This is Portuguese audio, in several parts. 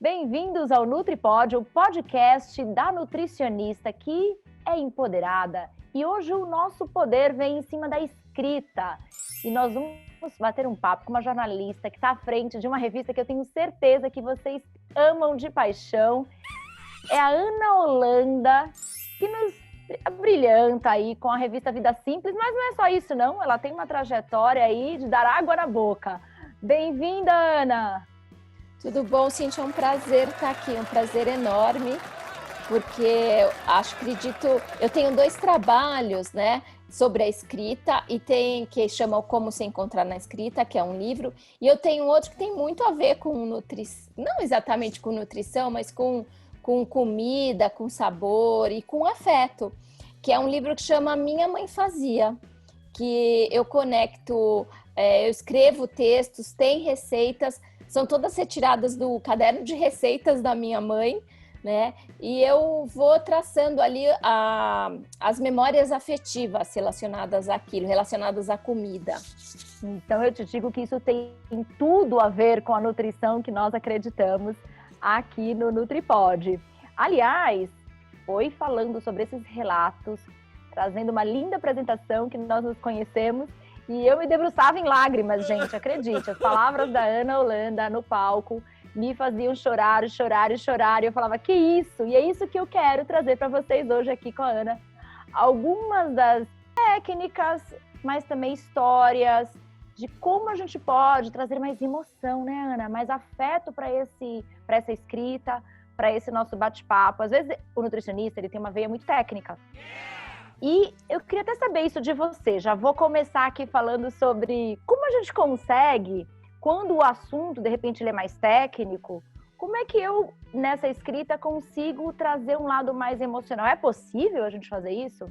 Bem-vindos ao NutriPod, o podcast da nutricionista que é empoderada. E hoje o nosso poder vem em cima da escrita. E nós vamos bater um papo com uma jornalista que está à frente de uma revista que eu tenho certeza que vocês amam de paixão. É a Ana Holanda, que nos brilhanta aí com a revista Vida Simples, mas não é só isso não, ela tem uma trajetória aí de dar água na boca. Bem-vinda, Ana! Tudo bom, Cintia? É um prazer estar aqui, um prazer enorme, porque eu tenho 2 trabalhos, né, sobre a escrita, e tem que chama Como Se Encontrar na Escrita, que é um livro, e eu tenho outro que tem muito a ver com nutrição, não exatamente com nutrição, mas com comida, com sabor e com afeto, que é um livro que chama Minha Mãe Fazia, que eu conecto, eu escrevo textos, tem receitas, são todas retiradas do caderno de receitas da minha mãe, né? E eu vou traçando ali as memórias afetivas relacionadas àquilo, relacionadas à comida. Então eu te digo que isso tem tudo a ver com a nutrição que nós acreditamos aqui no NutriPod. Aliás, foi falando sobre esses relatos, trazendo uma linda apresentação que nós nos conhecemos, e eu me debruçava em lágrimas, gente, acredite. As palavras da Ana Holanda no palco me faziam chorar, chorar e chorar, e eu falava, que isso? E é isso que eu quero trazer para vocês hoje aqui com a Ana. Algumas das técnicas, mas também histórias de como a gente pode trazer mais emoção, né, Ana? Mais afeto para essa escrita, para esse nosso bate-papo. Às vezes o nutricionista ele tem uma veia muito técnica. E eu queria até saber isso de você. Já vou começar aqui falando sobre como a gente consegue, quando o assunto, de repente, ele é mais técnico, como é que eu, nessa escrita, consigo trazer um lado mais emocional? É possível a gente fazer isso?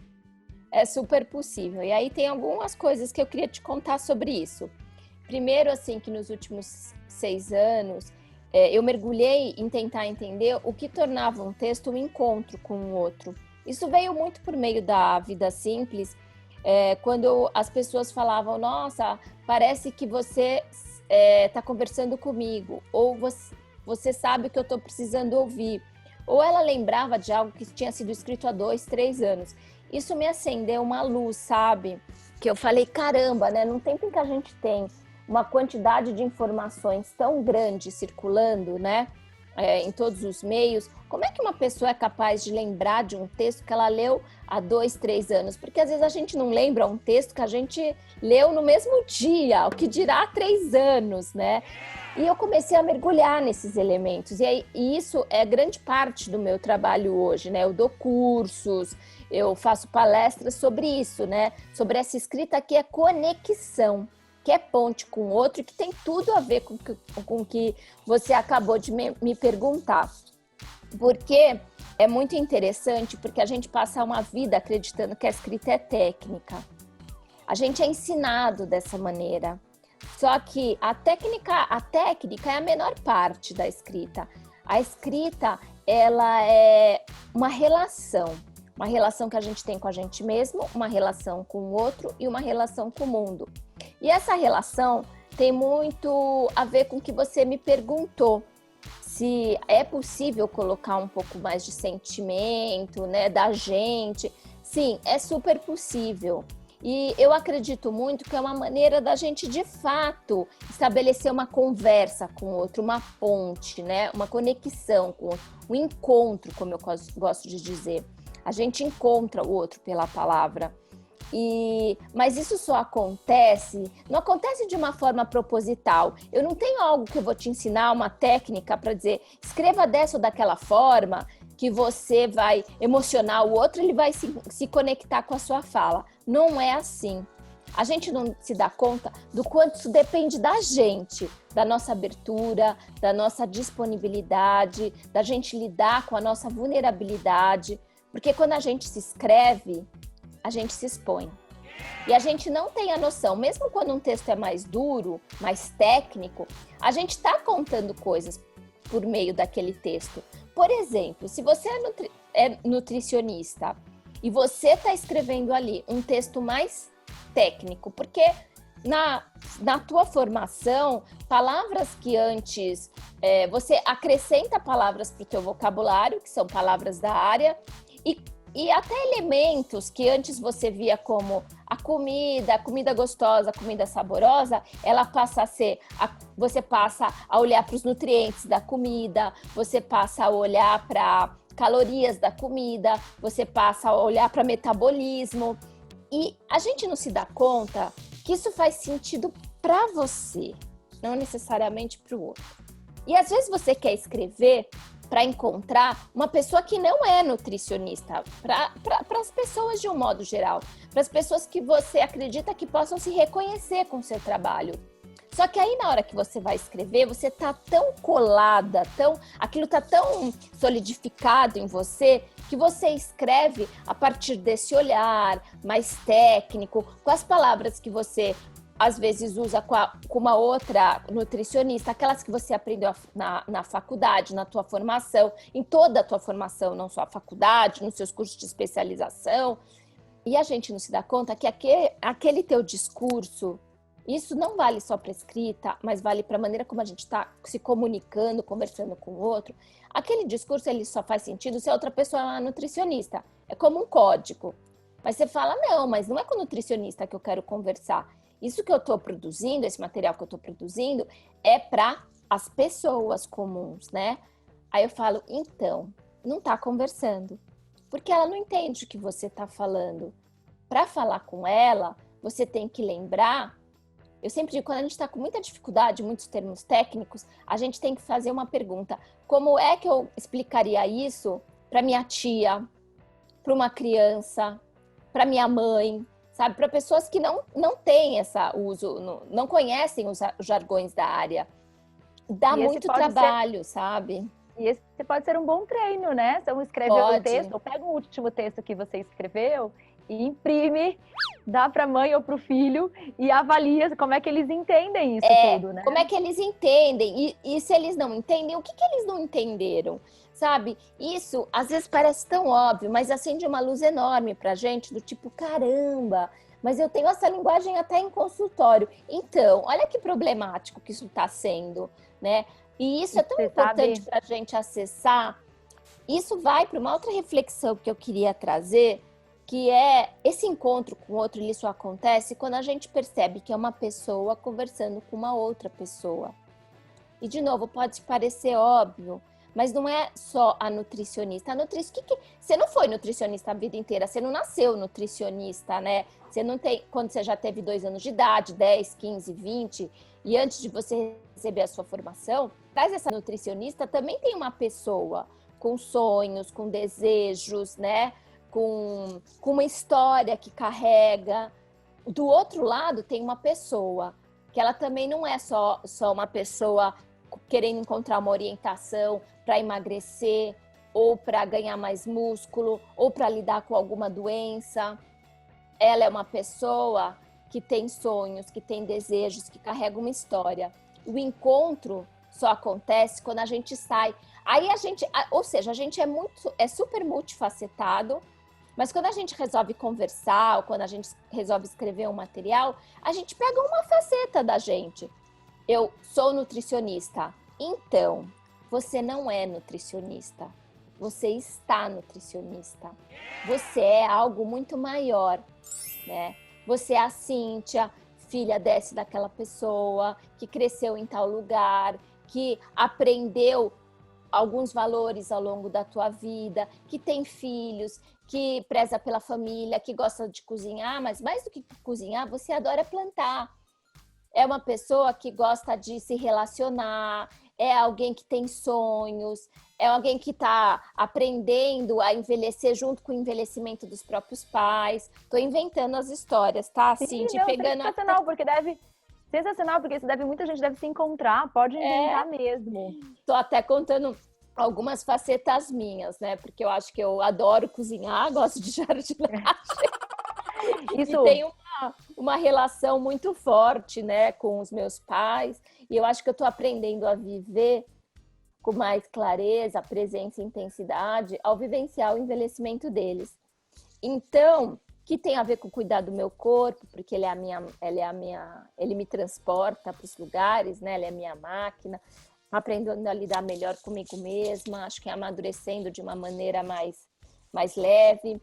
É super possível. E aí tem algumas coisas que eu queria te contar sobre isso. Primeiro, assim, que nos últimos 6 anos, eu mergulhei em tentar entender o que tornava um texto um encontro com o outro. Isso veio muito por meio da Vida Simples, quando as pessoas falavam, nossa, parece que você está conversando comigo, ou você sabe o que eu estou precisando ouvir. Ou ela lembrava de algo que tinha sido escrito há 2, 3 anos. Isso me acendeu uma luz, sabe? Que eu falei, caramba, né? Num tempo em que a gente tem uma quantidade de informações tão grande circulando, né? Em todos os meios, como é que uma pessoa é capaz de lembrar de um texto que ela leu há 2, 3 anos? Porque às vezes a gente não lembra um texto que a gente leu no mesmo dia, o que dirá há 3 anos, né? E eu comecei a mergulhar nesses elementos, e isso é grande parte do meu trabalho hoje, né? Eu dou cursos, eu faço palestras sobre isso, né? Sobre essa escrita que é conexão, que é ponte com o outro e que tem tudo a ver com o que você acabou de me perguntar. Porque é muito interessante, porque a gente passa uma vida acreditando que a escrita é técnica. A gente é ensinado dessa maneira. Só que a técnica é a menor parte da escrita. A escrita, ela é uma relação que a gente tem com a gente mesmo, uma relação com o outro e uma relação com o mundo. E essa relação tem muito a ver com o que você me perguntou, se é possível colocar um pouco mais de sentimento, né, da gente. Sim, é super possível. E eu acredito muito que é uma maneira da gente, de fato, estabelecer uma conversa com o outro, uma ponte, né, uma conexão com o outro, um encontro, como eu gosto de dizer. A gente encontra o outro pela palavra. Mas isso só não acontece de uma forma proposital. Eu não tenho algo que eu vou te ensinar, uma técnica para dizer, escreva dessa ou daquela forma, que você vai emocionar o outro, ele vai se conectar com a sua fala. Não é assim. A gente não se dá conta do quanto isso depende da gente, da nossa abertura, da nossa disponibilidade, da gente lidar com a nossa vulnerabilidade. Porque quando a gente se escreve, a gente se expõe. E a gente não tem a noção, mesmo quando um texto é mais duro, mais técnico, a gente está contando coisas por meio daquele texto. Por exemplo, se você é nutricionista e você está escrevendo ali um texto mais técnico, porque na tua formação, palavras que antes você acrescenta palavras para o teu vocabulário, que são palavras da área, e até elementos que antes você via como a comida gostosa, a comida saborosa, ela passa a ser, você passa a olhar para os nutrientes da comida, você passa a olhar para calorias da comida, você passa a olhar para metabolismo. E a gente não se dá conta que isso faz sentido para você, não necessariamente para o outro. E às vezes você quer escrever para encontrar uma pessoa que não é nutricionista, para as pessoas de um modo geral, para as pessoas que você acredita que possam se reconhecer com o seu trabalho. Só que aí na hora que você vai escrever, você tá tão colada, aquilo tá tão solidificado em você, que você escreve a partir desse olhar mais técnico, com as palavras que você às vezes usa com uma outra nutricionista, aquelas que você aprendeu na faculdade, na tua formação, em toda a tua formação, não só a faculdade, nos seus cursos de especialização. E a gente não se dá conta que aquele teu discurso, isso não vale só para escrita, mas vale para a maneira como a gente está se comunicando, conversando com o outro. Aquele discurso, ele só faz sentido se a outra pessoa é uma nutricionista. É como um código. Mas você fala, não, mas não é com o nutricionista que eu quero conversar. Isso que eu estou produzindo, esse material que eu estou produzindo, é para as pessoas comuns, né? Aí eu falo, então, não está conversando. Porque ela não entende o que você está falando. Para falar com ela, você tem que lembrar. Eu sempre digo, quando a gente está com muita dificuldade, muitos termos técnicos, a gente tem que fazer uma pergunta. Como é que eu explicaria isso para minha tia, para uma criança, para minha mãe, sabe? Para pessoas que não têm esse uso, não conhecem os jargões da área. Dá muito trabalho, sabe? E esse pode ser um bom treino, né? Então, escreve o texto, ou pega o último texto que você escreveu e imprime, dá para a mãe ou para o filho e avalia como é que eles entendem isso tudo, né? Como é que eles entendem? E se eles não entendem, o que eles não entenderam? Sabe? Isso, às vezes, parece tão óbvio, mas acende uma luz enorme pra gente, do tipo, caramba, mas eu tenho essa linguagem até em consultório. Então, olha que problemático que isso está sendo, né? E isso é tão importante para a gente acessar. Isso vai para uma outra reflexão que eu queria trazer, que é esse encontro com o outro, e isso acontece quando a gente percebe que é uma pessoa conversando com uma outra pessoa. E, de novo, pode parecer óbvio, mas não é só a nutricionista. Você não foi nutricionista a vida inteira, você não nasceu nutricionista, né? Você não tem, quando você já teve 2 anos de idade, 10, 15, 20, e antes de você receber a sua formação, atrás dessa nutricionista também tem uma pessoa com sonhos, com desejos, né? Com uma história que carrega. Do outro lado tem uma pessoa, que ela também não é só uma pessoa querendo encontrar uma orientação para emagrecer, ou para ganhar mais músculo, ou para lidar com alguma doença. Ela é uma pessoa que tem sonhos, que tem desejos, que carrega uma história. O encontro só acontece quando a gente sai. Aí a gente é super multifacetado, mas quando a gente resolve conversar, ou quando a gente resolve escrever um material, a gente pega uma faceta da gente. Eu sou nutricionista. Então, você não é nutricionista. Você está nutricionista. Você é algo muito maior, né? Você é a Cíntia, filha daquela pessoa, que cresceu em tal lugar, que aprendeu alguns valores ao longo da tua vida, que tem filhos, que preza pela família, que gosta de cozinhar, mas mais do que cozinhar, você adora plantar. É uma pessoa que gosta de se relacionar, é alguém que tem sonhos, é alguém que está aprendendo a envelhecer junto com o envelhecimento dos próprios pais. Estou inventando as histórias, tá, Cintia? Sensacional, porque muita gente deve se encontrar, pode inventar mesmo. Estou até contando algumas facetas minhas, né? Porque eu acho que eu adoro cozinhar, gosto de jardinagem. Isso. E tenho uma relação muito forte, né, com os meus pais. E eu acho que eu estou aprendendo a viver com mais clareza, presença e intensidade ao vivenciar o envelhecimento deles. Então, que tem a ver com cuidar do meu corpo, porque ele me transporta para os lugares, né? Ele é a minha máquina, aprendendo a lidar melhor comigo mesma, acho que amadurecendo de uma maneira mais leve.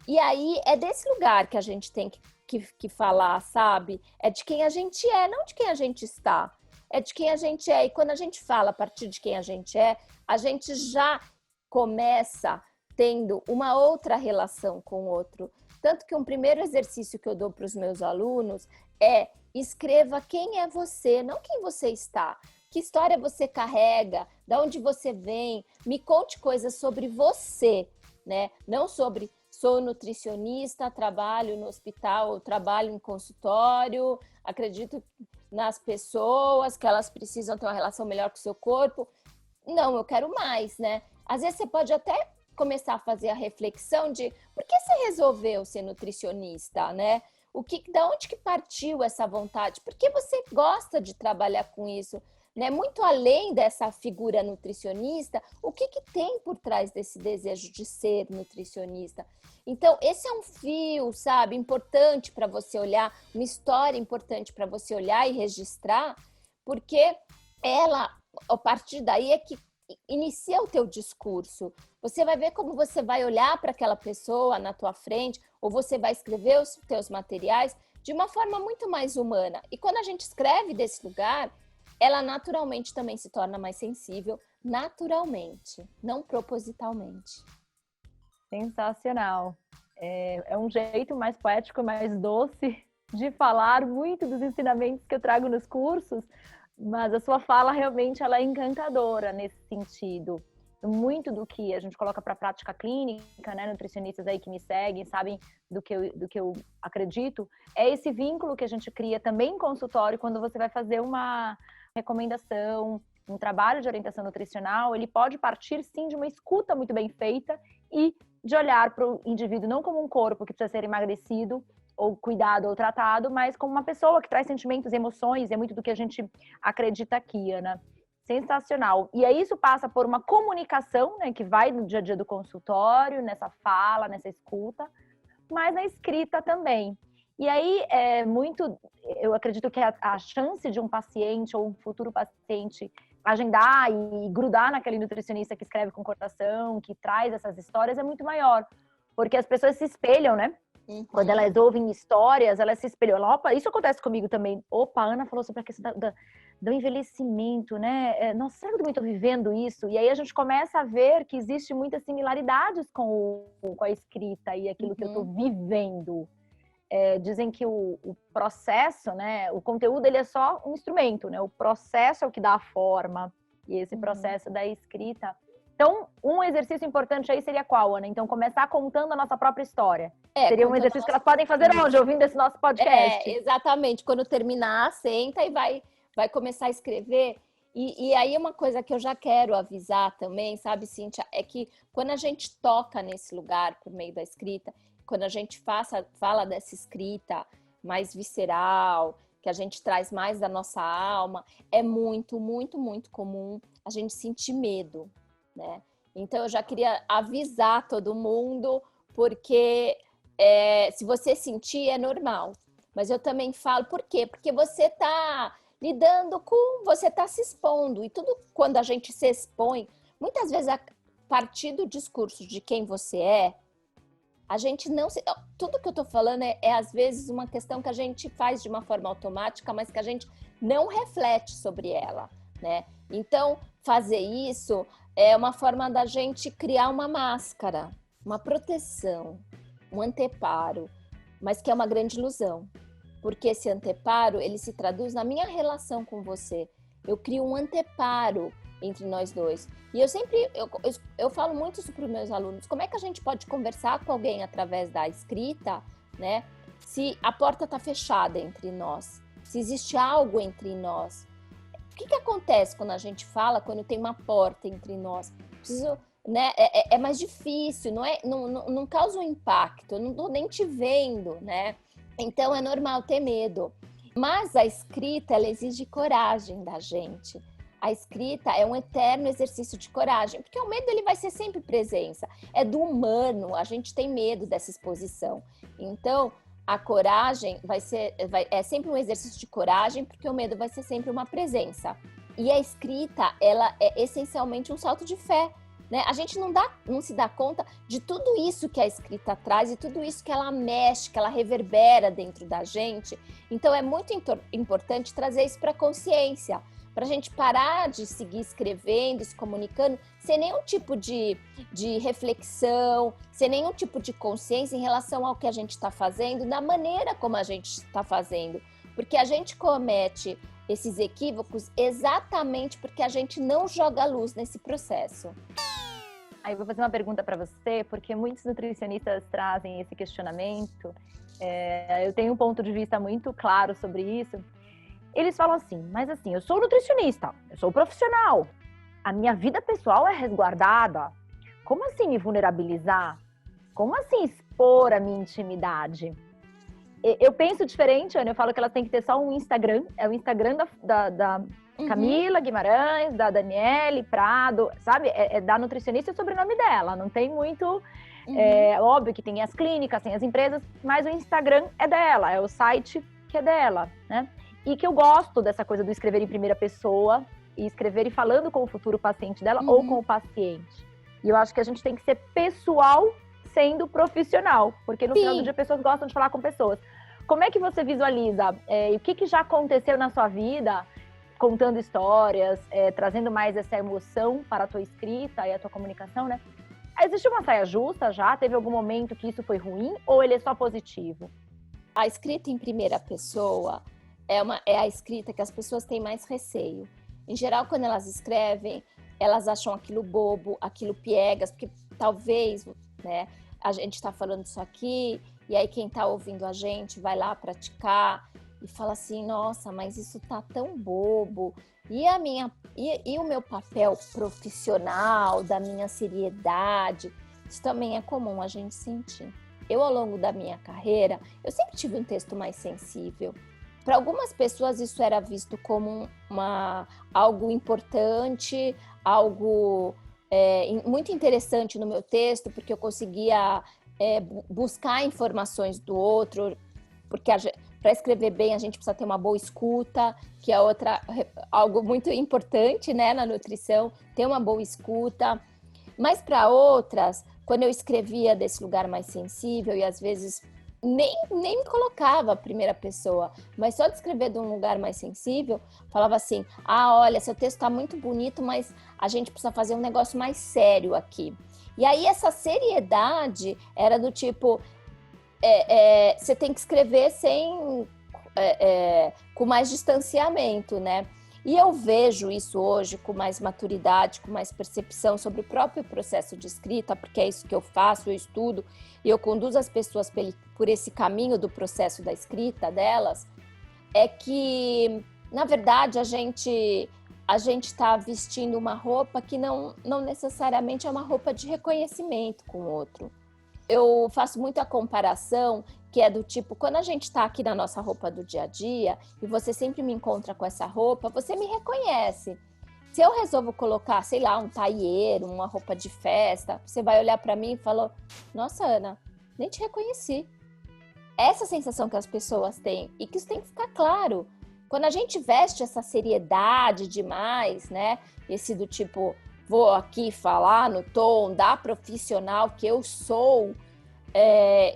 E aí é desse lugar que a gente tem que falar, sabe? É de quem a gente é, não de quem a gente está. É de quem a gente é. E quando a gente fala a partir de quem a gente gente já começa tendo uma outra relação com o outro. Tanto que um primeiro exercício que eu dou para os meus alunos é: escreva quem é você, não quem você está. Que história você carrega, de onde você vem, me conte coisas sobre você, né? Não sobre sou nutricionista, trabalho no hospital, trabalho em consultório, acredito nas pessoas, que elas precisam ter uma relação melhor com o seu corpo. Não, eu quero mais, né? Às vezes você pode até começar a fazer a reflexão de por que você resolveu ser nutricionista, né? Da onde que partiu essa vontade? Por que você gosta de trabalhar com isso? Né? Muito além dessa figura nutricionista, o que tem por trás desse desejo de ser nutricionista? Então, esse é um fio, sabe, importante para você olhar, uma história importante para você olhar e registrar, porque ela, a partir daí, é que inicia o teu discurso. Você vai ver como você vai olhar para aquela pessoa na tua frente, ou você vai escrever os teus materiais de uma forma muito mais humana. E quando a gente escreve desse lugar, ela naturalmente também se torna mais sensível, naturalmente, não propositalmente. Sensacional. É um jeito mais poético, mais doce de falar muito dos ensinamentos que eu trago nos cursos, mas a sua fala realmente ela é encantadora nesse sentido. Muito do que a gente coloca para a prática clínica, né, nutricionistas aí que me seguem, sabem do que eu acredito, é esse vínculo que a gente cria também em consultório quando você vai fazer uma recomendação, um trabalho de orientação nutricional, ele pode partir sim de uma escuta muito bem feita e de olhar para o indivíduo não como um corpo que precisa ser emagrecido ou cuidado ou tratado, mas como uma pessoa que traz sentimentos e emoções, é muito do que a gente acredita aqui, Ana. Sensacional. E aí isso passa por uma comunicação, né, que vai no dia a dia do consultório, nessa fala, nessa escuta, mas na escrita também. E aí, eu acredito que a chance de um paciente ou um futuro paciente agendar e grudar naquele nutricionista que escreve com coração, que traz essas histórias, é muito maior. Porque as pessoas se espelham, né? Uhum. Quando elas ouvem histórias, elas se espelham. Opa, isso acontece comigo também. Opa, a Ana falou sobre a questão do envelhecimento, né? Nossa, será que eu também estou vivendo isso? E aí a gente começa a ver que existe muitas similaridades com a escrita e aquilo que eu estou vivendo. Dizem que o processo, né, o conteúdo ele é só um instrumento, né? O processo é o que dá a forma e esse processo da escrita. Então, um exercício importante aí seria qual, Ana? Então, começar contando a nossa própria história. Seria um exercício que elas podem fazer hoje, ouvindo esse nosso podcast. Exatamente. Quando terminar, senta e vai começar a escrever. E aí uma coisa que eu já quero avisar também, sabe, Cíntia, é que quando a gente toca nesse lugar por meio da escrita, quando a gente fala dessa escrita mais visceral, que a gente traz mais da nossa alma, é muito, muito, muito comum a gente sentir medo, né? Então eu já queria avisar todo mundo, porque se você sentir é normal. Mas eu também falo, por quê? Porque você está lidando você está se expondo. E tudo quando a gente se expõe, muitas vezes a partir do discurso de quem você é, a gente não se... Tudo que eu tô falando é às vezes uma questão que a gente faz de uma forma automática, mas que a gente não reflete sobre ela, né? Então, fazer isso é uma forma da gente criar uma máscara, uma proteção, um anteparo, mas que é uma grande ilusão. Porque esse anteparo, ele se traduz na minha relação com você. Eu crio um anteparo entre nós dois. E eu falo muito isso para os meus alunos. Como é que a gente pode conversar com alguém através da escrita, né? Se a porta está fechada entre nós, se existe algo entre nós. O que acontece quando a gente fala, quando tem uma porta entre nós? Né? É mais difícil, não causa um impacto, eu não estou nem te vendo, né? Então é normal ter medo. Mas a escrita, ela exige coragem da gente. a escrita é um eterno exercício de coragem, porque o medo ele vai ser sempre presença, é do humano, a gente tem medo dessa exposição. Então, a coragem é sempre um exercício de coragem, porque o medo vai ser sempre uma presença. E a escrita, ela é essencialmente um salto de fé, né? A gente não se dá conta de tudo isso que a escrita traz e tudo isso que ela mexe, que ela reverbera dentro da gente. Então, é muito importante trazer isso para a consciência, para a gente parar de seguir escrevendo, se comunicando, sem nenhum tipo de reflexão, sem nenhum tipo de consciência em relação ao que a gente está fazendo, da maneira como a gente está fazendo. Porque a gente comete esses equívocos exatamente porque a gente não joga luz nesse processo. Aí eu vou fazer uma pergunta para você, porque muitos nutricionistas trazem esse questionamento. Eu tenho um ponto de vista muito claro sobre isso. Eles falam assim, mas assim, eu sou nutricionista, eu sou profissional, a minha vida pessoal é resguardada. Como assim me vulnerabilizar? Como assim expor a minha intimidade? Eu penso diferente, Ana, eu falo que elas têm que ter só um Instagram, é o Instagram da Camila Guimarães, da Daniele Prado, sabe? É da nutricionista o sobrenome dela, não tem muito... óbvio que tem as clínicas, tem as empresas, mas o Instagram é dela, é o site que é dela, né? E que eu gosto dessa coisa do escrever em primeira pessoa, e escrever e falando com o futuro paciente dela ou com o paciente. E eu acho que a gente tem que ser pessoal sendo profissional, porque no final do dia pessoas gostam de falar com pessoas. Como é que você visualiza? O que já aconteceu na sua vida, contando histórias, trazendo mais essa emoção para a tua escrita e a tua comunicação, né? Existe uma saia justa já? Teve algum momento que isso foi ruim ou ele é só positivo? A escrita em primeira pessoa é a escrita que as pessoas têm mais receio. Em geral, quando elas escrevem, elas acham aquilo bobo, aquilo piegas, porque talvez, né, a gente está falando isso aqui, e aí quem está ouvindo a gente vai lá praticar e fala assim, nossa, mas isso tá tão bobo. E o meu papel profissional, da minha seriedade, isso também é comum a gente sentir. Eu, ao longo da minha carreira, eu sempre tive um texto mais sensível. Para algumas pessoas isso era visto como algo importante, algo muito interessante no meu texto, porque eu conseguia buscar informações do outro, porque para escrever bem a gente precisa ter uma boa escuta, que é algo muito importante, né, na nutrição, ter uma boa escuta. Mas para outras, quando eu escrevia desse lugar mais sensível e às vezes nem me colocava a primeira pessoa, mas só de escrever de um lugar mais sensível, falava assim, olha, seu texto está muito bonito, mas a gente precisa fazer um negócio mais sério aqui. E aí essa seriedade era do tipo, você tem que escrever com mais distanciamento, né? E eu vejo isso hoje com mais maturidade, com mais percepção sobre o próprio processo de escrita, porque é isso que eu faço, eu estudo, e eu conduzo as pessoas por esse caminho do processo da escrita delas, é que, na verdade, a gente está vestindo uma roupa que não necessariamente é uma roupa de reconhecimento com o outro. Eu faço muita comparação, que é do tipo, quando a gente está aqui na nossa roupa do dia a dia, e você sempre me encontra com essa roupa, você me reconhece. Se eu resolvo colocar, sei lá, um taieiro, uma roupa de festa, você vai olhar para mim e falar, nossa, Ana, nem te reconheci. Essa sensação que as pessoas têm, e que isso tem que ficar claro. Quando a gente veste essa seriedade demais, né, esse do tipo, vou aqui falar no tom da profissional que eu sou,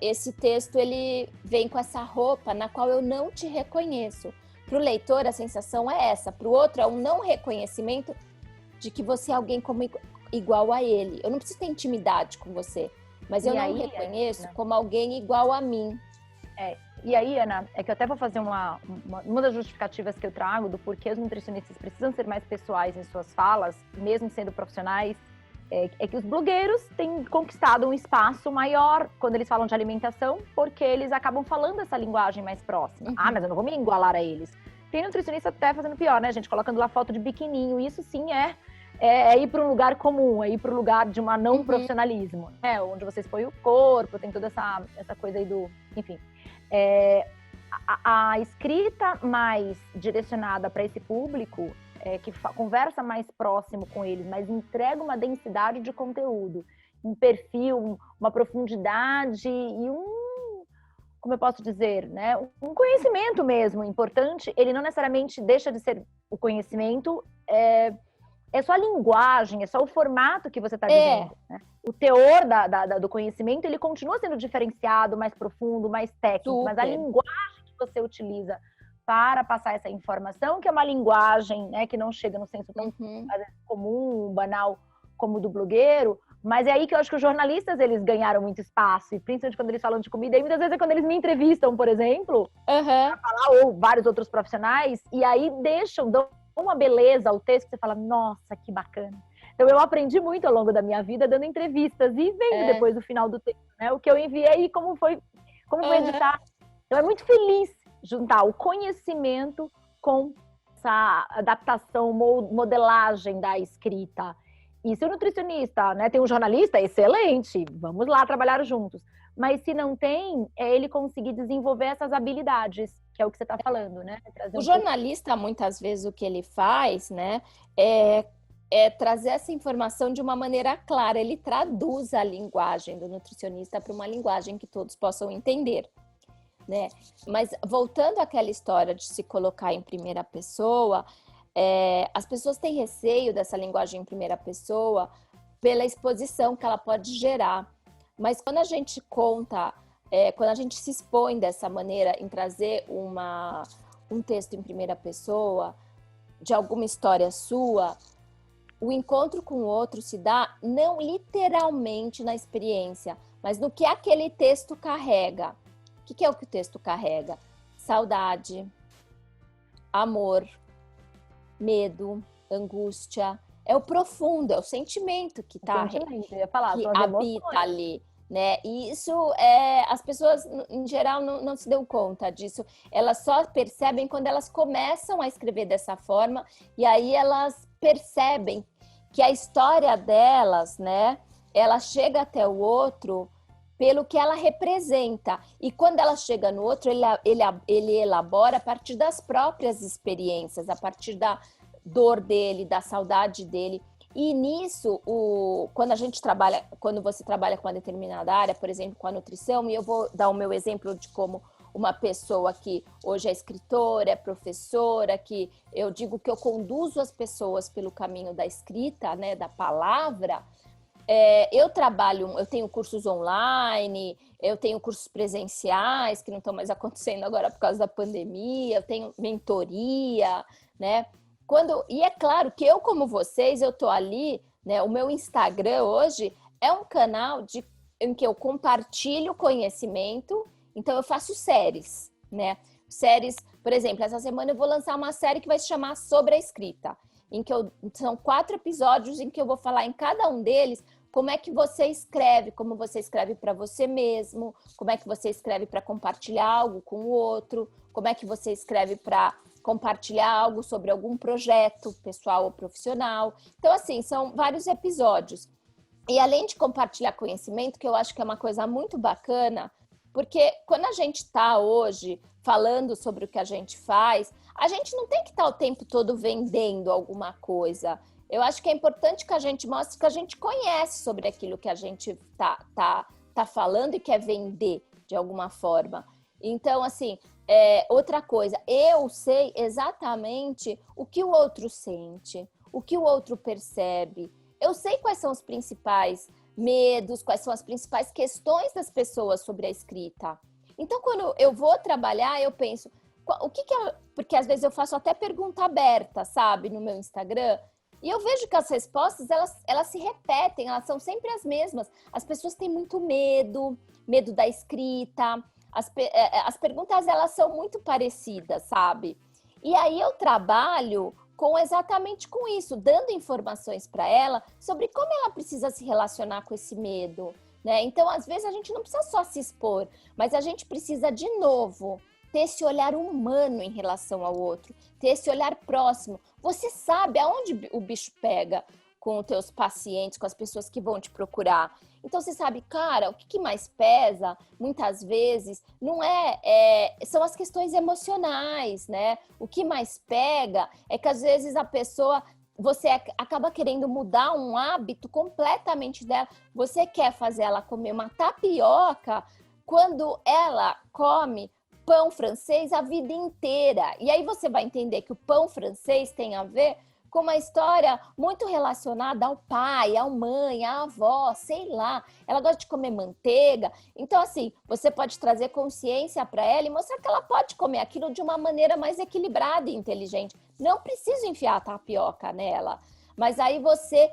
esse texto ele vem com essa roupa na qual eu não te reconheço. Para o leitor a sensação é essa, para o outro é um não reconhecimento de que você é alguém igual a ele. Eu não preciso ter intimidade com você, mas eu não reconheço como alguém igual a mim. E aí, Ana, é que eu até vou fazer uma das justificativas que eu trago do porquê os nutricionistas precisam ser mais pessoais em suas falas, mesmo sendo profissionais, é que os blogueiros têm conquistado um espaço maior quando eles falam de alimentação, porque eles acabam falando essa linguagem mais próxima. Mas eu não vou me igualar a eles. Tem nutricionista até fazendo pior, né, gente? Colocando lá foto de biquininho. Isso sim é ir para um lugar comum, é ir para o lugar de uma não profissionalismo, né? Onde você expõe o corpo, tem toda essa coisa aí do... Enfim. A escrita mais direcionada para esse público, que conversa mais próximo com eles, mas entrega uma densidade de conteúdo, um perfil, uma profundidade e como eu posso dizer, né, um conhecimento mesmo importante. Ele não necessariamente deixa de ser o conhecimento, é só a linguagem, é só o formato que você está dizendo. Né? O teor do conhecimento, ele continua sendo diferenciado, mais profundo, mais técnico, mas a linguagem que você utiliza para passar essa informação, que é uma linguagem, né, que não chega no senso tão comum, banal, como do blogueiro, mas é aí que eu acho que os jornalistas, eles ganharam muito espaço, e principalmente quando eles falam de comida, e muitas vezes é quando eles me entrevistam, por exemplo, para falar, ou vários outros profissionais, e aí dão uma beleza ao texto, que você fala, nossa, que bacana. Então eu aprendi muito ao longo da minha vida dando entrevistas e vendo depois do final do texto, né, o que eu enviei e como foi editar. Então é muito feliz juntar o conhecimento com essa adaptação, modelagem da escrita. E se o nutricionista, né, tem um jornalista, excelente, vamos lá trabalhar juntos. Mas se não tem, é ele conseguir desenvolver essas habilidades, que é o que você está falando, né? O jornalista, muitas vezes, o que ele faz, né, é trazer essa informação de uma maneira clara. Ele traduz a linguagem do nutricionista para uma linguagem que todos possam entender. Né? Mas voltando àquela história de se colocar em primeira pessoa, as pessoas têm receio dessa linguagem em primeira pessoa pela exposição que ela pode gerar. Mas quando a gente conta, quando a gente se expõe dessa maneira em trazer um texto em primeira pessoa, de alguma história sua, o encontro com o outro se dá não literalmente na experiência, mas no que aquele texto carrega. O que é o que o texto carrega? Saudade, amor, medo, angústia. É o profundo, é o sentimento que habita ali, né? E isso, as pessoas, em geral, não se dão conta disso. Elas só percebem quando elas começam a escrever dessa forma, e aí elas percebem que a história delas, né? Ela chega até o outro pelo que ela representa. E quando ela chega no outro, ele elabora a partir das próprias experiências, a partir da dor dele, da saudade dele. E nisso, quando você trabalha com uma determinada área, por exemplo, com a nutrição, e eu vou dar o meu exemplo de como uma pessoa que hoje é escritora, é professora, que eu digo que eu conduzo as pessoas pelo caminho da escrita, né, da palavra. Eu tenho cursos online, eu tenho cursos presenciais, que não estão mais acontecendo agora por causa da pandemia, eu tenho mentoria, né? E é claro que eu, como vocês, eu tô ali, né? O meu Instagram hoje é um canal em que eu compartilho conhecimento, então eu faço séries, né? Séries, por exemplo, essa semana eu vou lançar uma série que vai se chamar Sobre a Escrita, são 4 episódios em que eu vou falar em cada um deles como é que você escreve, como você escreve para você mesmo, como é que você escreve para compartilhar algo com o outro, como é que você escreve para compartilhar algo sobre algum projeto pessoal ou profissional. Então, assim, são vários episódios. E além de compartilhar conhecimento, que eu acho que é uma coisa muito bacana, porque quando a gente está hoje falando sobre o que a gente faz, a gente não tem que estar o tempo todo vendendo alguma coisa. Eu acho que é importante que a gente mostre que a gente conhece sobre aquilo que a gente tá falando e quer vender de alguma forma. Então, assim, outra coisa, eu sei exatamente o que o outro sente, o que o outro percebe. Eu sei quais são os principais medos, quais são as principais questões das pessoas sobre a escrita. Então, quando eu vou trabalhar, eu penso, porque às vezes eu faço até pergunta aberta, sabe, no meu Instagram, e eu vejo que as respostas, elas se repetem, elas são sempre as mesmas. As pessoas têm muito medo da escrita, as perguntas, elas são muito parecidas, sabe? E aí eu trabalho exatamente com isso, dando informações para ela sobre como ela precisa se relacionar com esse medo, né? Então, às vezes, a gente não precisa só se expor, mas a gente precisa, de novo, ter esse olhar humano em relação ao outro, ter esse olhar próximo. Você sabe aonde o bicho pega com os teus pacientes, com as pessoas que vão te procurar. Então, você sabe, cara, o que mais pesa, muitas vezes, não são as questões emocionais, né? O que mais pega é que, às vezes, você acaba querendo mudar um hábito completamente dela. Você quer fazer ela comer uma tapioca quando ela come pão francês a vida inteira. E aí você vai entender que o pão francês tem a ver com uma história muito relacionada ao pai, à mãe, à avó, sei lá. Ela gosta de comer manteiga. Então, assim, você pode trazer consciência para ela e mostrar que ela pode comer aquilo de uma maneira mais equilibrada e inteligente. Não precisa enfiar a tapioca nela. Mas aí você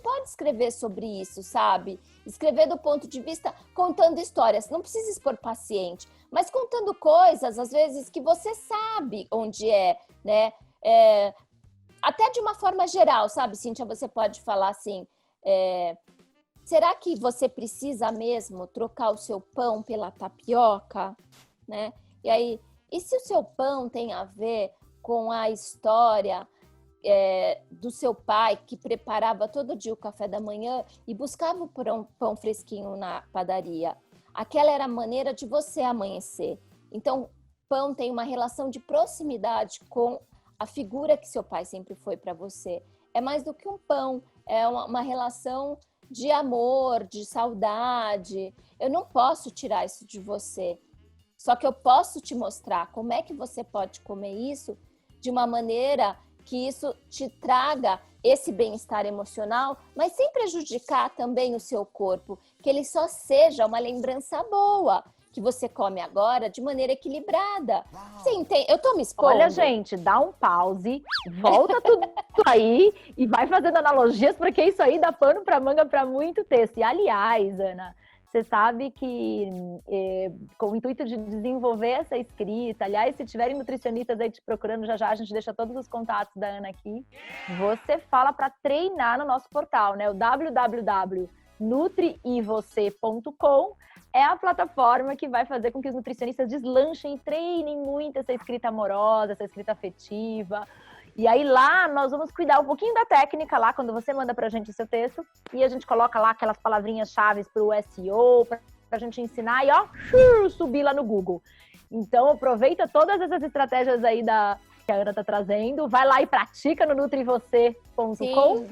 pode escrever sobre isso, sabe? Escrever do ponto de vista, contando histórias. Não precisa expor paciente, mas contando coisas, às vezes, que você sabe onde né? Até de uma forma geral, sabe, Cíntia? Você pode falar assim, será que você precisa mesmo trocar o seu pão pela tapioca? Né? E aí, e se o seu pão tem a ver com a história do seu pai, que preparava todo dia o café da manhã e buscava o pão fresquinho na padaria? Aquela era a maneira de você amanhecer. Então, pão tem uma relação de proximidade com a figura que seu pai sempre foi para você. É mais do que um pão, é uma relação de amor, de saudade. Eu não posso tirar isso de você. Só que eu posso te mostrar como é que você pode comer isso de uma maneira que isso te traga esse bem-estar emocional, mas sem prejudicar também o seu corpo, que ele só seja uma lembrança boa, que você come agora de maneira equilibrada. Você entende? Eu tô me expondo. Olha, gente, dá um pause, volta tudo aí e vai fazendo analogias, porque isso aí dá pano pra manga pra muito texto. E, aliás, Ana, você sabe que com o intuito de desenvolver essa escrita, aliás, se tiverem nutricionistas aí te procurando, já a gente deixa todos os contatos da Ana aqui. Você fala para treinar no nosso portal, né? O www.nutriivocê.com é a plataforma que vai fazer com que os nutricionistas deslanchem e treinem muito essa escrita amorosa, essa escrita afetiva. E aí lá nós vamos cuidar um pouquinho da técnica lá, quando você manda pra gente o seu texto, e a gente coloca lá aquelas palavrinhas-chave pro SEO, pra gente ensinar e subir lá no Google. Então aproveita todas essas estratégias aí que a Ana tá trazendo, vai lá e pratica no nutrivocê.com,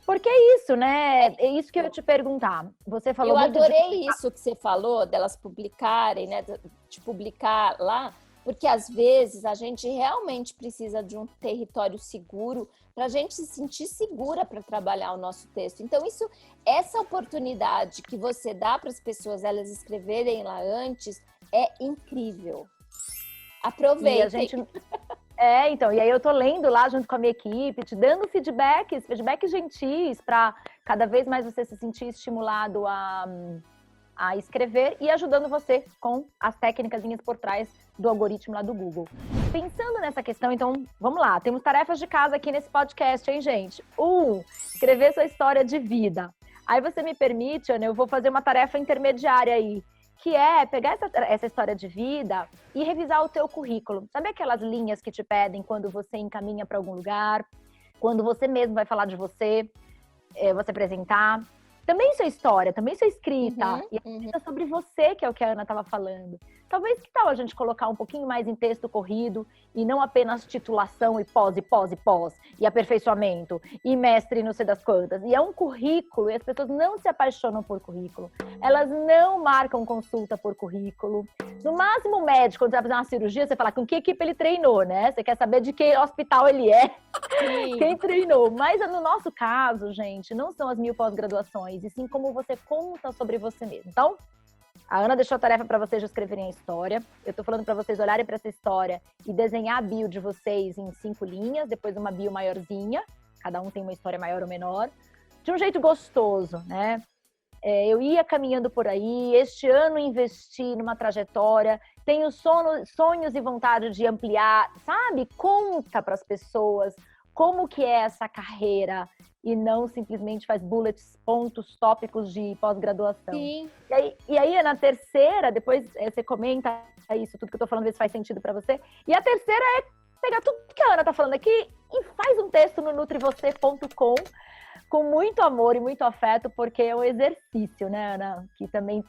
porque é isso, né? É isso que eu ia te perguntar. Você falou eu muito adorei isso que você falou, delas publicarem, né? De publicar lá. Porque, às vezes, a gente realmente precisa de um território seguro para a gente se sentir segura para trabalhar o nosso texto. Então, essa oportunidade que você dá para as pessoas elas escreverem lá antes é incrível. Aproveitem. Então, e aí eu tô lendo lá junto com a minha equipe, te dando feedbacks gentis para cada vez mais você se sentir estimulado a escrever e ajudando você com as técnicas por trás do algoritmo lá do Google. Pensando nessa questão, então, vamos lá. Temos tarefas de casa aqui nesse podcast, hein, gente? Escrever sua história de vida. Aí você me permite, Ana, eu vou fazer uma tarefa intermediária aí, que é pegar essa história de vida e revisar o teu currículo. Sabe aquelas linhas que te pedem quando você encaminha para algum lugar? Quando você mesmo vai falar de você, você apresentar? Também sua história, também sua escrita. E a escrita sobre você, que é o que a Ana estava falando. Talvez que tal a gente colocar um pouquinho mais em texto corrido e não apenas titulação e pós, e aperfeiçoamento, e mestre não sei das quantas. E é um currículo, e as pessoas não se apaixonam por currículo. Elas não marcam consulta por currículo. No máximo, o médico, quando você vai fazer uma cirurgia, você fala com que equipe ele treinou, né? Você quer saber de que hospital ele é, quem treinou. Mas no nosso caso, gente, não são as 1000 pós-graduações, e sim como você conta sobre você mesmo. Então, a Ana deixou a tarefa para vocês escreverem a história. Eu tô falando para vocês olharem para essa história e desenhar a bio de vocês em 5 linhas, depois uma bio maiorzinha. Cada um tem uma história maior ou menor. De um jeito gostoso, né? Eu ia caminhando por aí, este ano investi numa trajetória, tenho sonhos e vontade de ampliar, sabe? Conta para as pessoas como que é essa carreira e não simplesmente faz bullets, pontos, tópicos de pós-graduação. Sim. E aí, na terceira, depois você comenta isso, tudo que eu tô falando, ver se faz sentido para você. E a terceira é pegar tudo que a Ana tá falando aqui e faz um texto no nutrivocê.com com muito amor e muito afeto, porque é um exercício, né, Ana? Que também,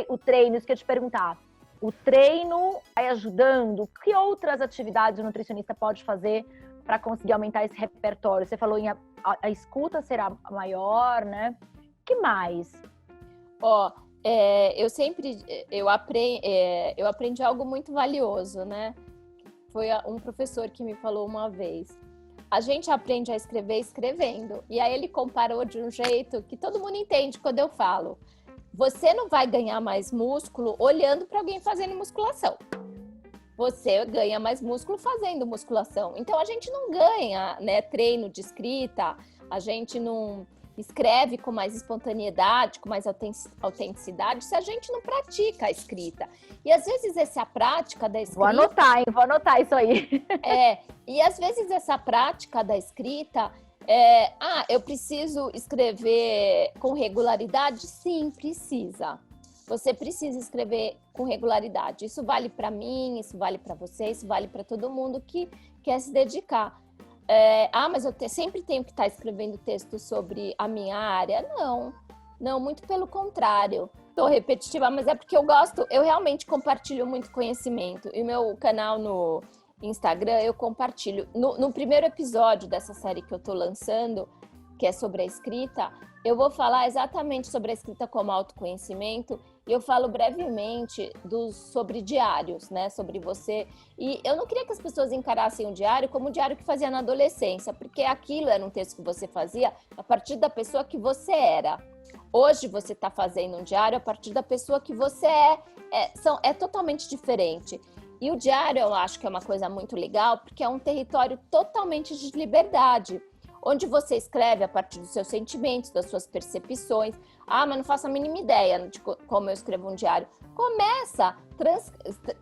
o treino, isso que eu ia te perguntar. O treino vai ajudando? Que outras atividades o nutricionista pode fazer para conseguir aumentar esse repertório? Você falou em a escuta será maior, né? Que mais? Eu aprendi algo muito valioso, né? Foi um professor que me falou uma vez. A gente aprende a escrever escrevendo. E aí ele comparou de um jeito que todo mundo entende quando eu falo. Você não vai ganhar mais músculo olhando para alguém fazendo musculação. Você ganha mais músculo fazendo musculação. Então a gente não ganha, né, treino de escrita, a gente não escreve com mais espontaneidade, com mais autenticidade, se a gente não pratica a escrita. E às vezes essa prática da escrita... Vou anotar isso aí. E às vezes essa prática da escrita... eu preciso escrever com regularidade? Sim, precisa. Você precisa escrever com regularidade. Isso vale para mim, isso vale para você, isso vale para todo mundo que quer se dedicar. Mas eu sempre tenho que estar escrevendo texto sobre a minha área? Não, muito pelo contrário. Estou repetitiva, mas é porque eu realmente compartilho muito conhecimento. E meu canal no Instagram, eu compartilho. No primeiro episódio dessa série que eu estou lançando, que é sobre a escrita, eu vou falar exatamente sobre a escrita como autoconhecimento e eu falo brevemente sobre diários, né? Sobre você. E eu não queria que as pessoas encarassem o diário como o diário que fazia na adolescência, porque aquilo era um texto que você fazia a partir da pessoa que você era. Hoje você está fazendo um diário a partir da pessoa que você é. É totalmente diferente. E o diário eu acho que é uma coisa muito legal, porque é um território totalmente de liberdade, onde você escreve a partir dos seus sentimentos, das suas percepções. Mas não faço a mínima ideia de como eu escrevo um diário. Começa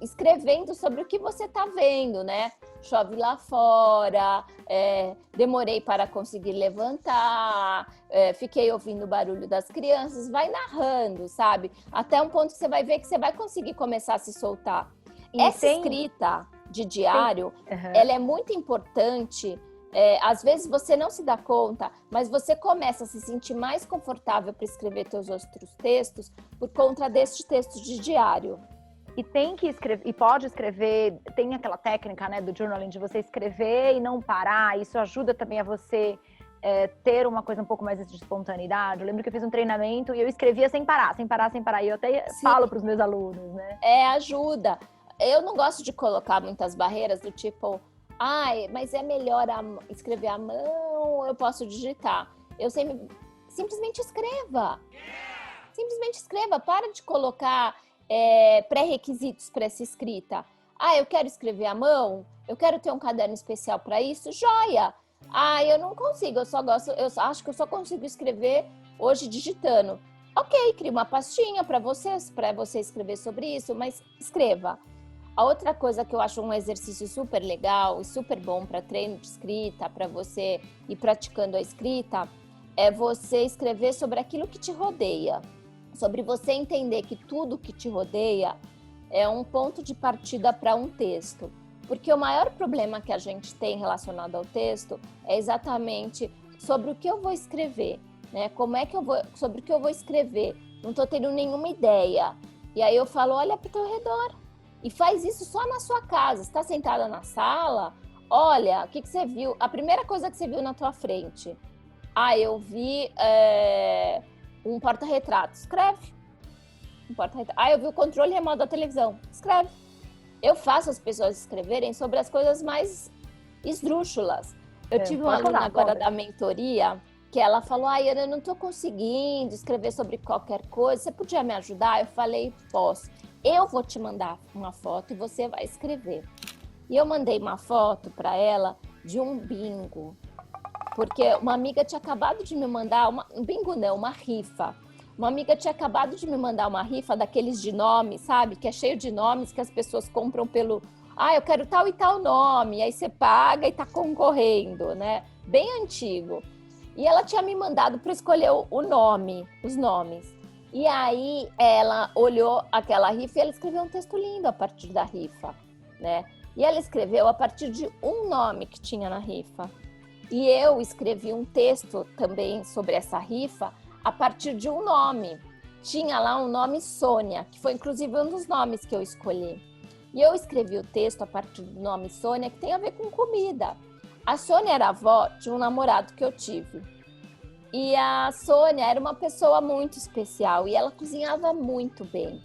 escrevendo sobre o que você está vendo, né? Chove lá fora, demorei para conseguir levantar, fiquei ouvindo o barulho das crianças. Vai narrando, sabe? Até um ponto que você vai ver que você vai conseguir começar a se soltar. Essa escrita de diário, ela é muito importante. Às vezes você não se dá conta, mas você começa a se sentir mais confortável para escrever seus outros textos por conta deste texto de diário. E tem que escrever, e pode escrever, tem aquela técnica, né, do journaling, de você escrever e não parar. Isso ajuda também a você ter uma coisa um pouco mais de espontaneidade. Eu lembro que eu fiz um treinamento e eu escrevia sem parar. E eu até falo para os meus alunos, né? Ajuda. Eu não gosto de colocar muitas barreiras do tipo... mas é melhor escrever à mão, eu posso digitar. Eu simplesmente escreva. Simplesmente escreva. Para de colocar pré-requisitos para essa escrita. Eu quero escrever à mão, eu quero ter um caderno especial para isso, joia! Eu não consigo, eu acho que eu só consigo escrever hoje digitando. Ok, cria uma pastinha para você escrever sobre isso, mas escreva. A outra coisa que eu acho um exercício super legal e super bom para treino de escrita, para você ir praticando a escrita, é você escrever sobre aquilo que te rodeia. Sobre você entender que tudo que te rodeia é um ponto de partida para um texto. Porque o maior problema que a gente tem relacionado ao texto é exatamente sobre o que eu vou escrever, né? Sobre o que eu vou escrever. Não estou tendo nenhuma ideia. E aí eu falo, olha para o teu redor. E faz isso só na sua casa. Você está sentada na sala, olha, o que você viu? A primeira coisa que você viu na tua frente. Eu vi um porta-retrato. Escreve. Um porta-retrato. Eu vi o controle remoto da televisão. Escreve. Eu faço as pessoas escreverem sobre as coisas mais esdrúxulas. Eu tive uma aluna agora da mentoria que ela falou, Ana, eu não estou conseguindo escrever sobre qualquer coisa. Você podia me ajudar? Eu falei, posso. Eu vou te mandar uma foto e você vai escrever. E eu mandei uma foto para ela de um bingo. Porque uma amiga tinha acabado de me mandar, um bingo não, uma rifa. Uma amiga tinha acabado de me mandar uma rifa daqueles de nome, sabe? Que é cheio de nomes que as pessoas compram pelo... eu quero tal e tal nome. Aí você paga e tá concorrendo, né? Bem antigo. E ela tinha me mandado para escolher os nomes. E aí ela olhou aquela rifa e ela escreveu um texto lindo a partir da rifa, né? E ela escreveu a partir de um nome que tinha na rifa. E eu escrevi um texto também sobre essa rifa a partir de um nome. Tinha lá um nome Sônia, que foi inclusive um dos nomes que eu escolhi. E eu escrevi o texto a partir do nome Sônia, que tem a ver com comida. A Sônia era avó de um namorado que eu tive. E a Sônia era uma pessoa muito especial e ela cozinhava muito bem.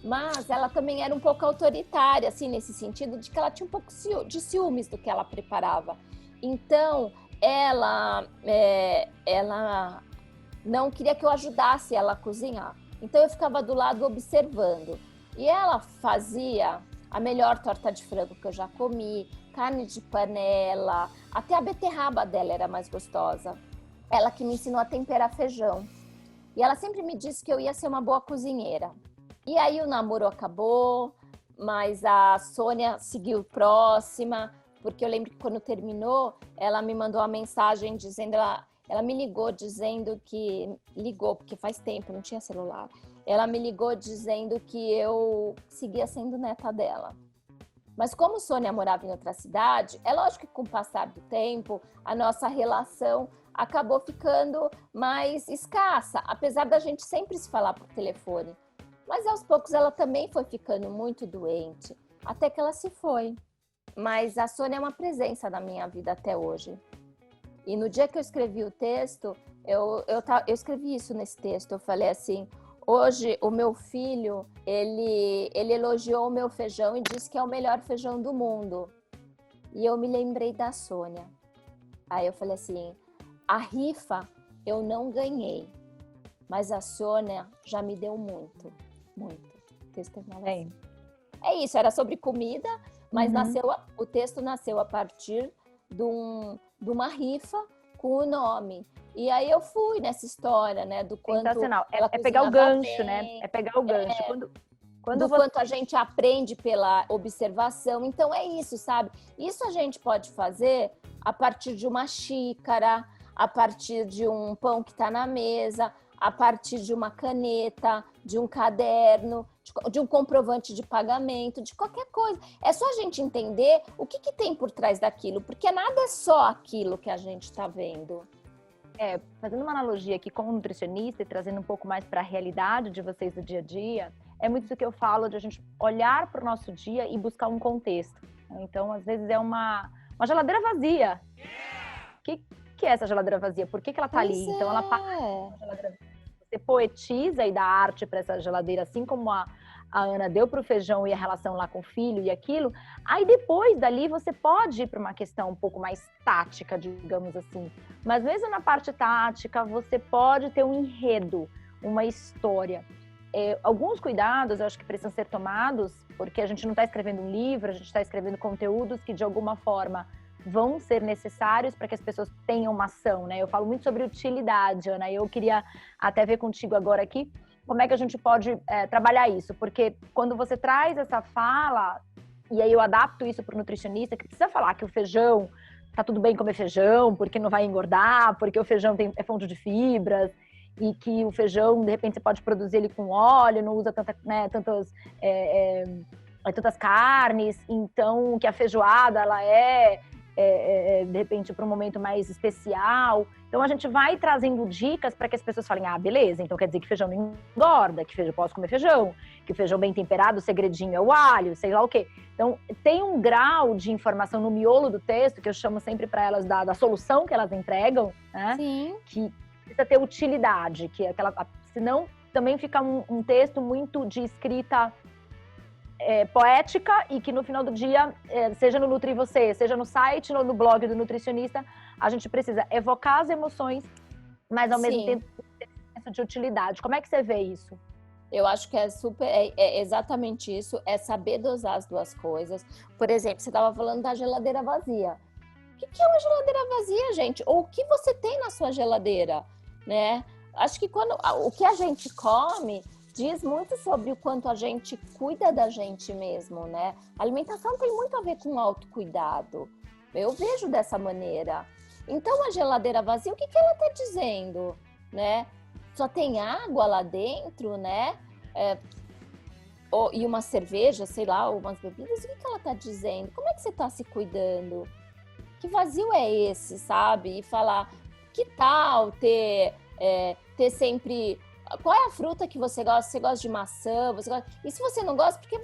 Mas ela também era um pouco autoritária, assim, nesse sentido de que ela tinha um pouco de ciúmes do que ela preparava. Então, ela não queria que eu ajudasse ela a cozinhar. Então, eu ficava do lado observando. E ela fazia a melhor torta de frango que eu já comi, carne de panela, até a beterraba dela era mais gostosa. Ela que me ensinou a temperar feijão. E ela sempre me disse que eu ia ser uma boa cozinheira. E aí o namoro acabou, mas a Sônia seguiu próxima, porque eu lembro que quando terminou, ela me mandou uma mensagem dizendo, ela me ligou dizendo que, ligou porque faz tempo, não tinha celular, ela me ligou dizendo que eu seguia sendo neta dela. Mas como Sônia morava em outra cidade, é lógico que com o passar do tempo, a nossa relação acabou ficando mais escassa, apesar da gente sempre se falar por telefone. Mas aos poucos ela também foi ficando muito doente, até que ela se foi. Mas a Sônia é uma presença na minha vida até hoje. E no dia que eu escrevi o texto, eu escrevi isso nesse texto, eu falei assim, hoje o meu filho, ele elogiou o meu feijão e disse que é o melhor feijão do mundo. E eu me lembrei da Sônia. Aí eu falei assim, a rifa eu não ganhei, mas a Sônia já me deu muito, muito. O texto é isso, era sobre comida, mas o texto nasceu a partir de uma rifa com o nome. E aí eu fui nessa história, né, do quanto sensacional. ela É pegar o gancho, bem, né? É pegar o gancho. Quando quanto a gente aprende pela observação. Então é isso, sabe? Isso a gente pode fazer a partir de uma xícara, a partir de um pão que está na mesa, a partir de uma caneta, de um caderno, de um comprovante de pagamento, de qualquer coisa. É só a gente entender o que tem por trás daquilo, porque nada é só aquilo que a gente está vendo. Fazendo uma analogia aqui como nutricionista e trazendo um pouco mais para a realidade de vocês do dia a dia, é muito isso que eu falo de a gente olhar para o nosso dia e buscar um contexto. Então, às vezes é uma geladeira vazia. O que é essa geladeira vazia? Por que ela está ali? Então, ela passa a geladeira vazia. Você poetiza e dá arte para essa geladeira, assim como a Ana deu para o feijão e a relação lá com o filho e aquilo. Aí depois dali você pode ir para uma questão um pouco mais tática, digamos assim. Mas mesmo na parte tática, você pode ter um enredo, uma história. Alguns cuidados eu acho que precisam ser tomados, porque a gente não está escrevendo um livro, a gente está escrevendo conteúdos que de alguma forma vão ser necessários para que as pessoas tenham uma ação, né? Eu falo muito sobre utilidade, Ana, e eu queria até ver contigo agora aqui como é que a gente pode trabalhar isso, porque quando você traz essa fala, e aí eu adapto isso para o nutricionista, que precisa falar que o feijão, tá tudo bem comer feijão, porque não vai engordar, porque o feijão é fonte de fibras, e que o feijão, de repente, você pode produzir ele com óleo, não usa tantas carnes, então que a feijoada, ela de repente, para um momento mais especial. Então, a gente vai trazendo dicas para que as pessoas falem, beleza, então quer dizer que feijão não engorda, que feijão posso comer feijão, que o feijão bem temperado, o segredinho é o alho, sei lá o quê. Então, tem um grau de informação no miolo do texto, que eu chamo sempre para elas da solução que elas entregam, né? Sim. Que precisa ter utilidade, que senão também fica um texto muito de escrita poética e que no final do dia, seja no Nutri Você, seja no site ou no blog do nutricionista, a gente precisa evocar as emoções, mas ao mesmo tempo ter senso de utilidade. Como é que você vê isso? Eu acho que é exatamente isso, é saber dosar as duas coisas. Por exemplo, você estava falando da geladeira vazia. O que é uma geladeira vazia, gente? Ou o que você tem na sua geladeira, né? Acho que o que a gente come diz muito sobre o quanto a gente cuida da gente mesmo, né? A alimentação tem muito a ver com autocuidado. Eu vejo dessa maneira. Então, a geladeira vazia, o que ela está dizendo, né? Só tem água lá dentro, né? E uma cerveja, sei lá, umas bebidas. O que ela está dizendo? Como é que você está se cuidando? que vazio é esse, sabe? E falar, que tal ter sempre... Qual é a fruta que você gosta? Você gosta de maçã? Você gosta... E se você não gosta, por que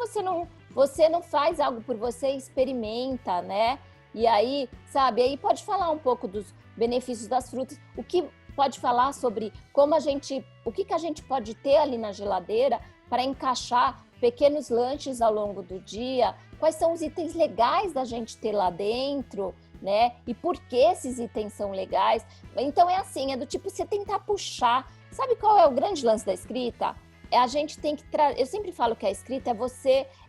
você não faz algo por você e experimenta, né? E aí, sabe, aí pode falar um pouco dos benefícios das frutas, o que pode falar sobre o que a gente pode ter ali na geladeira para encaixar pequenos lanches ao longo do dia, quais são os itens legais da gente ter lá dentro, né? E por que esses itens são legais. Então é assim, é do tipo você tentar puxar. Sabe qual é o grande lance da escrita? A gente tem que eu sempre falo que a escrita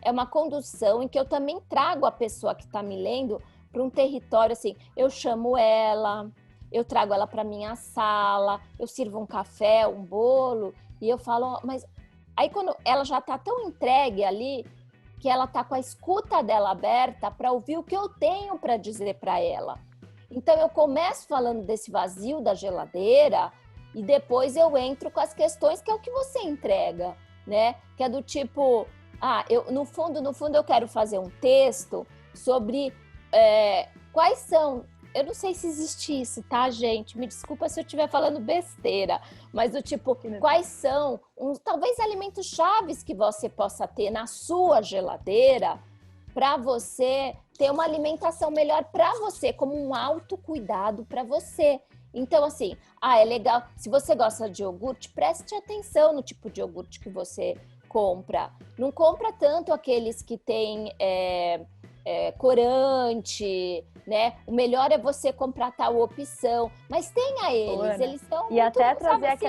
é uma condução em que eu também trago a pessoa que está me lendo para um território assim, eu chamo ela, eu trago ela para minha sala, eu sirvo um café, um bolo, e eu falo, mas aí quando ela já está tão entregue ali, que ela está com a escuta dela aberta para ouvir o que eu tenho para dizer para ela. Então eu começo falando desse vazio da geladeira e depois eu entro com as questões que é o que você entrega, né? Que é do tipo, no fundo eu quero fazer um texto sobre quais são... Eu não sei se existe isso, tá, gente? Me desculpa se eu estiver falando besteira, mas do tipo, quais são talvez alimentos chaves que você possa ter na sua geladeira para você ter uma alimentação melhor para você, como um autocuidado para você. Então, assim, é legal. Se você gosta de iogurte, preste atenção no tipo de iogurte que você compra. Não compra tanto aqueles que têm corante, né? O melhor é você comprar tal opção, mas tenha eles são e muito, até trazer assim,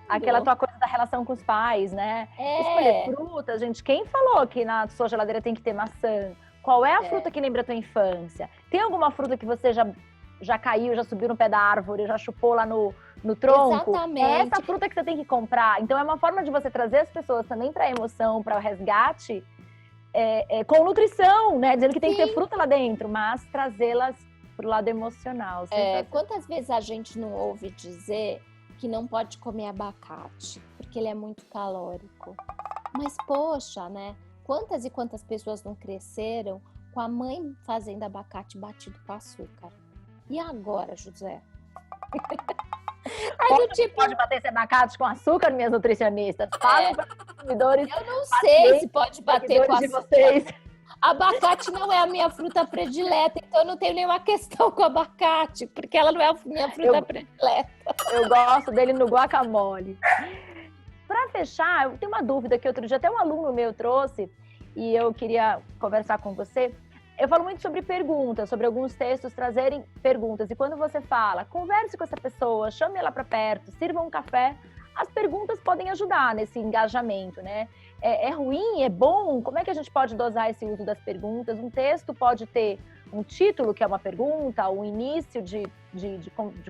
aquela tua coisa da relação com os pais, né? Escolher fruta, gente. Quem falou que na sua geladeira tem que ter maçã? Qual é a fruta que lembra a tua infância? Tem alguma fruta que você já caiu, já subiu no pé da árvore, já chupou lá no tronco? Exatamente. É essa fruta que você tem que comprar. Então é uma forma de você trazer as pessoas também para a emoção, para o resgate, com nutrição, né? Dizendo que tem que ter fruta lá dentro, mas trazê-las pro lado emocional. Quantas vezes a gente não ouve dizer que não pode comer abacate, porque ele é muito calórico? Mas, poxa, né? Quantas e quantas pessoas não cresceram com a mãe fazendo abacate batido com açúcar? E agora, José? Pode bater esse abacate com açúcar, minhas nutricionistas? Falam para os consumidores. Eu não sei se pode bater com açúcar. Vocês. Abacate não é a minha fruta predileta, então eu não tenho nenhuma questão com abacate, porque ela não é a minha fruta predileta. Eu gosto dele no guacamole. Para fechar, eu tenho uma dúvida que outro dia até um aluno meu trouxe e eu queria conversar com você. Eu falo muito sobre perguntas, sobre alguns textos trazerem perguntas. E quando você fala, converse com essa pessoa, chame ela para perto, sirva um café, as perguntas podem ajudar nesse engajamento, né? É ruim? É bom? Como é que a gente pode dosar esse uso das perguntas? Um texto pode ter um título, que é uma pergunta, um início de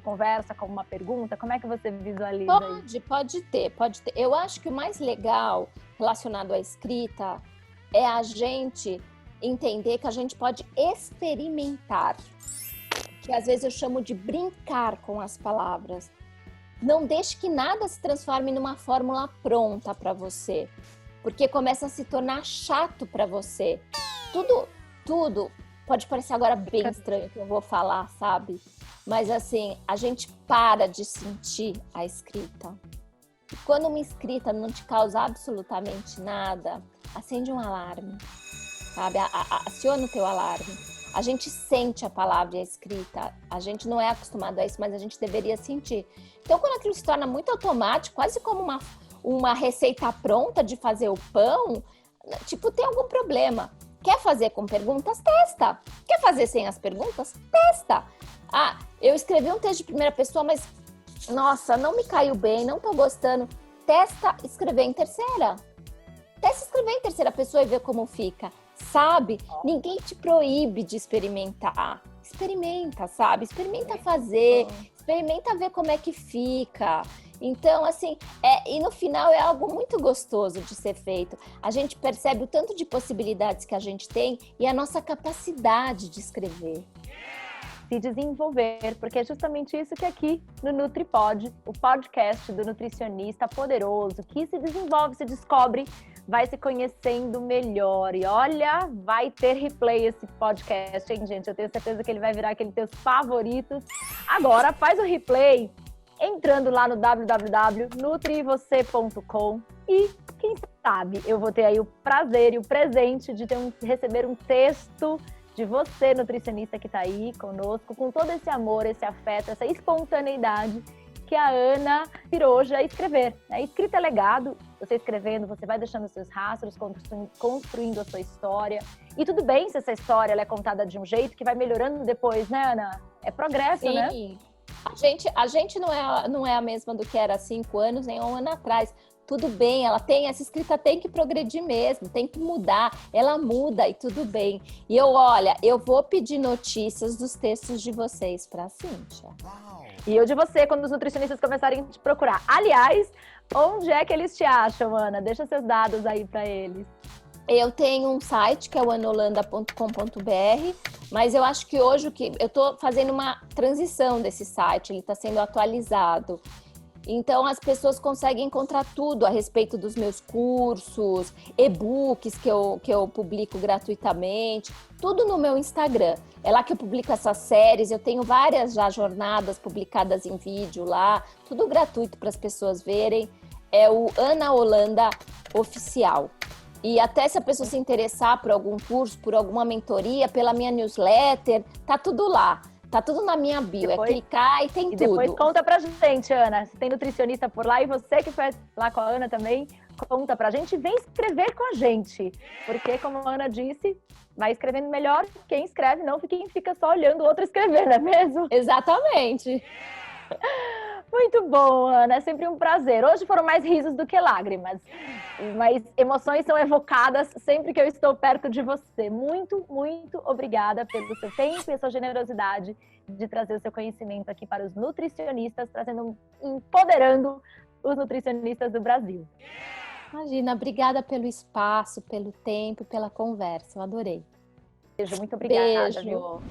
conversa com uma pergunta. Como é que você visualiza isso? Pode ter. Eu acho que o mais legal relacionado à escrita é a gente entender que a gente pode experimentar, que às vezes eu chamo de brincar com as palavras. Não deixe que nada se transforme numa fórmula pronta para você, porque começa a se tornar chato para você. Tudo pode parecer agora bem estranho que eu vou falar, sabe? Mas assim, a gente para de sentir a escrita. E quando uma escrita não te causa absolutamente nada, acende um alarme. Sabe? Aciona o teu alarme. A gente sente a palavra e a escrita. A gente não é acostumado a isso, mas a gente deveria sentir. Então, quando aquilo se torna muito automático, quase como uma receita pronta de fazer o pão, tipo, tem algum problema. Quer fazer com perguntas? Testa. Quer fazer sem as perguntas? Testa. Eu escrevi um texto de primeira pessoa, mas, nossa, não me caiu bem, não tô gostando. Testa escrever em terceira. Testa escrever em terceira pessoa e ver como fica. Sabe? Ninguém te proíbe de experimentar. Experimenta, sabe? Experimenta fazer, experimenta ver como é que fica. Então, assim, e no final é algo muito gostoso de ser feito. A gente percebe o tanto de possibilidades que a gente tem e a nossa capacidade de escrever. Se desenvolver, porque é justamente isso que aqui no NutriPod, o podcast do nutricionista poderoso, que se desenvolve, se descobre vai se conhecendo melhor. E olha, vai ter replay esse podcast, hein, gente? Eu tenho certeza que ele vai virar aquele teus favoritos. Agora, faz o replay entrando lá no www.nutrivocê.com e quem sabe eu vou ter aí o prazer e o presente de receber um texto de você, nutricionista que está aí conosco, com todo esse amor, esse afeto, essa espontaneidade que a Ana virou hoje a escrever. Né? Escrita é legado, você escrevendo, você vai deixando seus rastros, construindo a sua história. E tudo bem se essa história ela é contada de um jeito que vai melhorando depois, né, Ana? É progresso, Sim. né? A gente não é a mesma do que era há 5 anos, nem 1 ano atrás. Tudo bem, essa escrita tem que progredir mesmo, tem que mudar, ela muda e tudo bem. E eu vou pedir notícias dos textos de vocês para a Cíntia. E eu de você, quando os nutricionistas começarem a te procurar. Aliás, onde é que eles te acham, Ana? Deixa seus dados aí para eles. Eu tenho um site que é o anolanda.com.br, mas eu acho que hoje eu estou fazendo uma transição desse site, ele está sendo atualizado. Então, as pessoas conseguem encontrar tudo a respeito dos meus cursos, e-books que eu publico gratuitamente, tudo no meu Instagram. É lá que eu publico essas séries, eu tenho várias já jornadas publicadas em vídeo lá, tudo gratuito para as pessoas verem. É o Ana Holanda Oficial. E até se a pessoa se interessar por algum curso, por alguma mentoria, pela minha newsletter, tá tudo lá. Tá tudo na minha bio, é clicar e tem tudo. E depois conta pra gente, Ana, se tem nutricionista por lá e você que foi lá com a Ana também, conta pra gente e vem escrever com a gente. Porque, como a Ana disse, vai escrevendo melhor quem escreve, não quem fica só olhando o outro escrever, não é mesmo? Exatamente. Muito bom, Ana, é sempre um prazer. Hoje foram mais risos do que lágrimas, mas emoções são evocadas sempre que eu estou perto de você. Muito, muito obrigada pelo seu tempo e a sua generosidade de trazer o seu conhecimento aqui para os nutricionistas, empoderando os nutricionistas do Brasil. Imagina, obrigada pelo espaço, pelo tempo, pela conversa, eu adorei. Beijo, muito obrigada. Beijo. Viu?